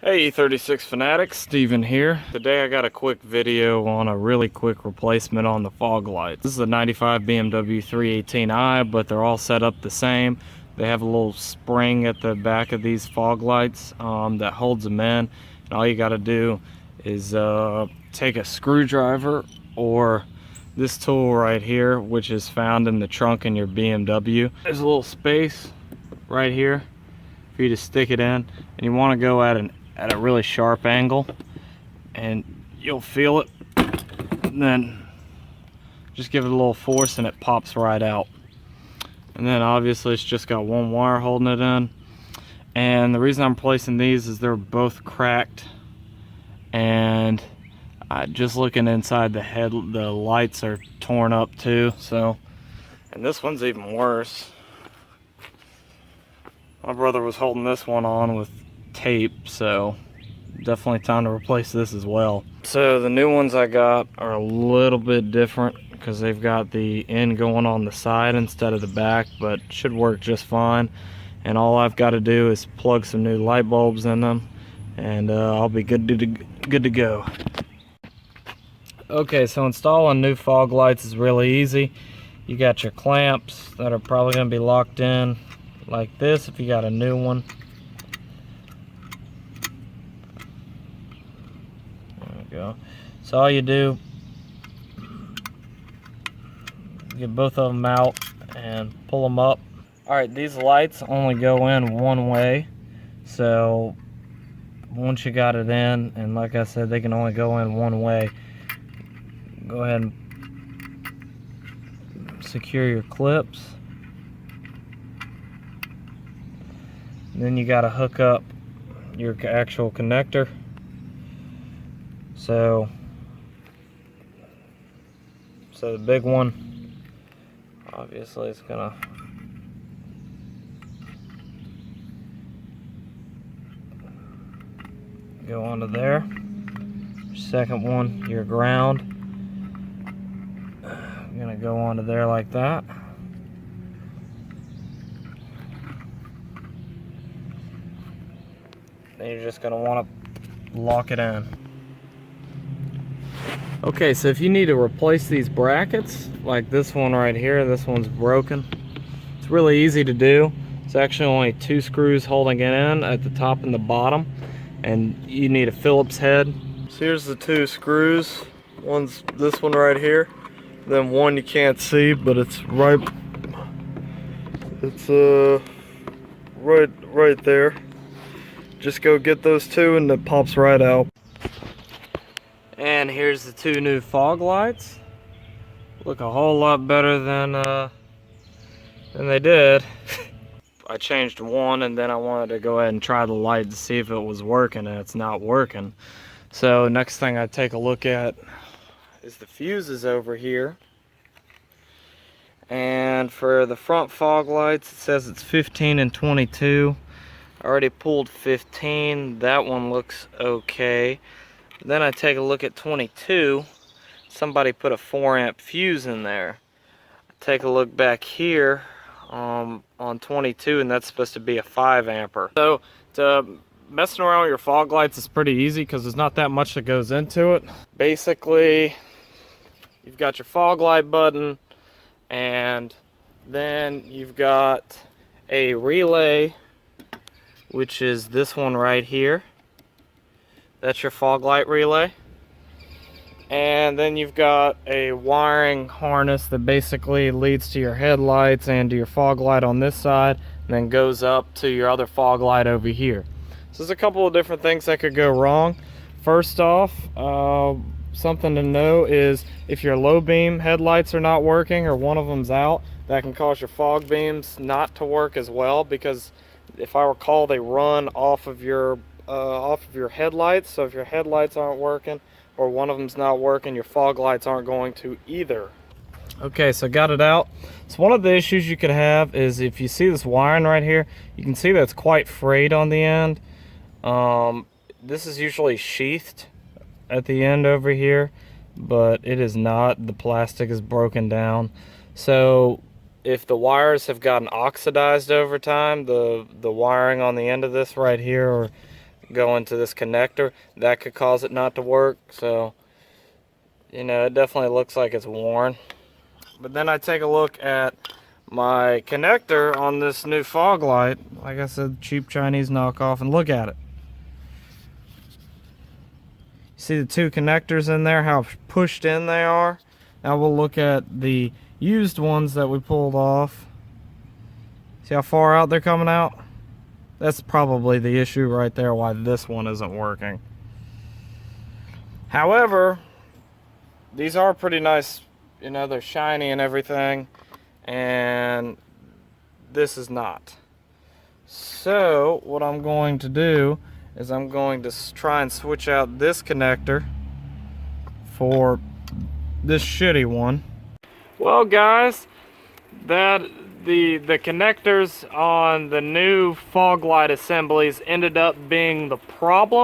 Hey E36 fanatics, Steven here. Today I got a quick video on a really quick replacement on the fog lights. This is a 95 BMW 318i, but they're all set up the same. They have a little spring at the back of these fog lights that holds them in. And all you got to do is take a screwdriver or this tool right here, which is found in the trunk in your BMW. There's a little space right here for you to stick it in, and you want to go at a really sharp angle, and you'll feel it, and then just give it a little force and it pops right out. And then obviously it's just got one wire holding it in, and the reason I'm placing these is they're both cracked, and just looking inside the head, the lights are torn up too. So, and this one's even worse. My brother was holding this one on with tape, so definitely time to replace this as well. So the new ones I got are a little bit different because they've got the end going on the side instead of the back, but should work just fine. And all I've got to do is plug some new light bulbs in them, and I'll be good to go. Okay, so installing new fog lights is really easy. You got your clamps that are probably going to be locked in like this if you got a new one. There we go. So all you do, get both of them out and pull them up. Alright, these lights only go in one way, so once you got it in, and like I said, they can only go in one way, go ahead and secure your clips. And then you got to hook up your actual connector. So the big one, obviously, it's gonna go onto there. Second one, your ground, gonna go onto there like that. Then you're just gonna want to lock it in. Okay, so if you need to replace these brackets, like this one right here, this one's broken. It's really easy to do. It's actually only 2 screws holding it in at the top and the bottom, and you need a Phillips head. So here's the 2 screws. One's this one right here, then one you can't see, but it's right there. Just go get those 2 and it pops right out. And here's the 2 new fog lights. Look a whole lot better than they did. I changed one, and then I wanted to go ahead and try the light to see if it was working, and it's not working. So next thing I take a look at is the fuses over here. And for the front fog lights, it says it's 15 and 22. I already pulled 15. That one looks okay. Then I take a look at 22. Somebody put a 4 amp fuse in there. I take a look back here on 22, and that's supposed to be a 5 amper. So messing around with your fog lights is pretty easy because there's not that much that goes into it. Basically, you've got your fog light button, and then you've got a relay, which is this one right here. That's your fog light relay. And then you've got a wiring harness that basically leads to your headlights and to your fog light on this side, and then goes up to your other fog light over here. So there's a couple of different things that could go wrong. First off, something to know is if your low beam headlights are not working or one of them's out, that can cause your fog beams not to work as well, because if I recall, they run off of your headlights. So if your headlights aren't working or one of them's not working, your fog lights aren't going to either. Okay, so got it out. So one of the issues you could have is if you see this wiring right here, you can see that's quite frayed on the end. This is usually sheathed at the end over here, but it is not. The plastic is broken down. So if the wires have gotten oxidized over time, the wiring on the end of this right here, or go into this connector. That could cause it not to work. So, you know, it definitely looks like it's worn. But then I take a look at my connector on this new fog light. Like I said, cheap Chinese knockoff, and look at it. See the two connectors in there, how pushed in they are? Now we'll look at the used ones that we pulled off. See how far out they're coming out? That's probably the issue right there, why this one isn't working. However, these are pretty nice, you know, they're shiny and everything, and this is not. So what I'm going to do is I'm going to try and switch out this connector for this shitty one. Well guys, that the connectors on the new fog light assemblies ended up being the problem.